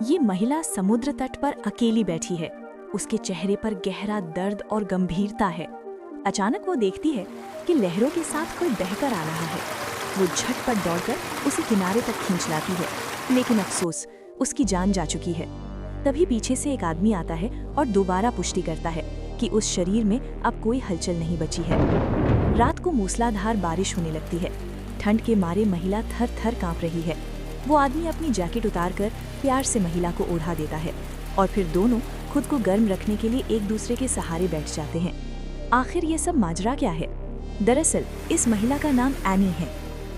ये महिला समुद्र तट पर अकेली बैठी है। उसके चेहरे पर गहरा दर्द और गंभीरता है। अचानक वो देखती है कि लहरों के साथ कोई बहकर आ रहा है। वो झटपट दौड़कर उसे किनारे तक खींच लाती है, लेकिन अफसोस, उसकी जान जा चुकी है। तभी पीछे से एक आदमी आता है और दोबारा पुष्टि करता है कि उस शरीर में अब कोई हलचल नहीं बची है। रात को मूसलाधार बारिश होने लगती है। ठंड के मारे महिला थर थर कांप रही है। वो आदमी अपनी जैकेट उतारकर प्यार से महिला को ओढ़ा देता है और फिर दोनों खुद को गर्म रखने के लिए एक दूसरे के सहारे बैठ जाते हैं। आखिर ये सब माजरा क्या है? दरअसल इस महिला का नाम एनी है।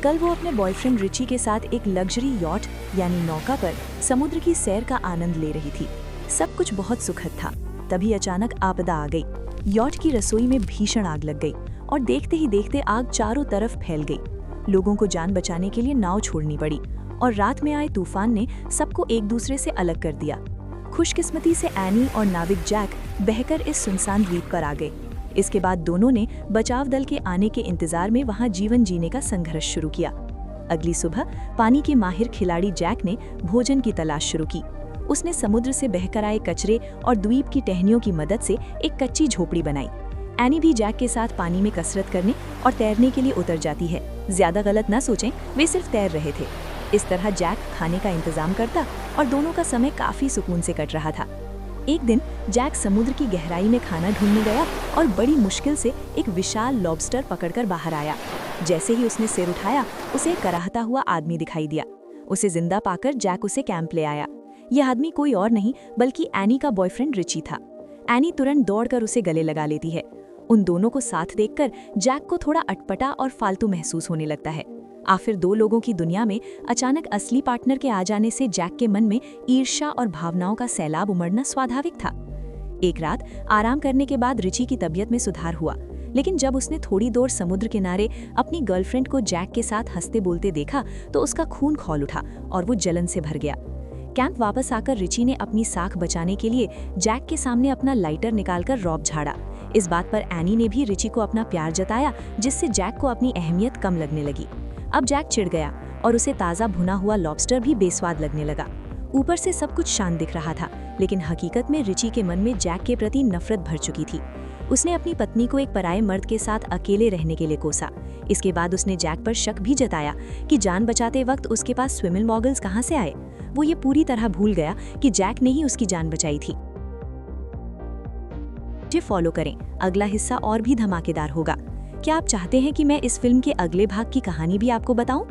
कल वो अपने बॉयफ्रेंड रिची के साथ एक लग्जरी यॉट यानी नौका पर समुद्र की सैर का आनंद ले रही थी। सब कुछ बहुत सुखद था। तभी अचानक आपदा आ गई। यॉट की रसोई में भीषण आग लग गई और देखते ही देखते आग चारों तरफ फैल गई। लोगों को जान बचाने के लिए नाव छोड़नी पड़ी और रात में आए तूफान ने सबको एक दूसरे से अलग कर दिया। खुशकिस्मती से एनी और नाविक जैक बहकर इस सुनसान द्वीप पर आ गए। इसके बाद दोनों ने बचाव दल के आने के इंतजार में वहां जीवन जीने का संघर्ष शुरू किया। अगली सुबह पानी के माहिर खिलाड़ी जैक ने भोजन की तलाश शुरू की। उसने समुद्र से बहकर आए कचरे और द्वीप की टहनियों की मदद से एक कच्ची झोपड़ी बनाई। एनी भी जैक के साथ पानी में कसरत करने और तैरने के लिए उतर जाती है। ज्यादा गलत ना सोचें, वे सिर्फ तैर रहे थे। इस तरह जैक खाने का इंतजाम करता और दोनों का समय काफी सुकून से कट रहा था। एक दिन जैक समुद्र की गहराई में खाना ढूंढने गया और बड़ी मुश्किल से एक विशाल लॉबस्टर पकड़कर बाहर आया। जैसे ही उसने सिर उठाया, उसे एक कराहता हुआ आदमी दिखाई दिया। उसे जिंदा पाकर जैक उसे कैंप ले आया। यह आदमी कोई और नहीं बल्कि एनी का बॉयफ्रेंड रिची था। एनी तुरंत दौड़कर उसे गले लगा लेती है। उन दोनों को साथ देखकर जैक को थोड़ा अटपटा और फालतू महसूस होने लगता है। आखिर दो लोगों की दुनिया में अचानक असली पार्टनर के आ जाने से जैक के मन में ईर्ष्या और भावनाओं का सैलाब उमड़ना स्वाभाविक था। एक रात आराम करने के बाद रिची की तबीयत में सुधार हुआ, लेकिन जब उसने थोड़ी देर समुद्र किनारे अपनी गर्लफ्रेंड को जैक के साथ हंसते बोलते देखा तो उसका खून खौल उठा और वो जलन से भर गया। कैंप वापस आकर रिची ने अपनी साख बचाने के लिए जैक के सामने अपना लाइटर निकालकर रौब झाड़ा। इस बात पर एनी ने भी रिची को अपना प्यार जताया, जिससे जैक को अपनी अहमियत कम लगने लगी। अब जैक चिढ़ गया और उसे ताज़ा भुना हुआ लॉबस्टर भी बेस्वाद लगने लगा। ऊपर से सब कुछ शांत दिख रहा था, लेकिन हकीकत में रिची के मन में जैक के प्रति नफरत भर चुकी थी। उसने अपनी पत्नी को एक पराये मर्द के साथ अकेले रहने के लिए कोसा। इसके बाद उसने जैक पर शक भी जताया कि जान बचाते वक्त उसके पास स्विमिंग गॉगल्स कहाँ से आए। वो ये पूरी तरह भूल गया कि जैक ने ही उसकी जान बचाई थी। मुझे फॉलो करें, अगला हिस्सा और भी धमाकेदार होगा। क्या आप चाहते हैं कि मैं इस फिल्म के अगले भाग की कहानी भी आपको बताऊं?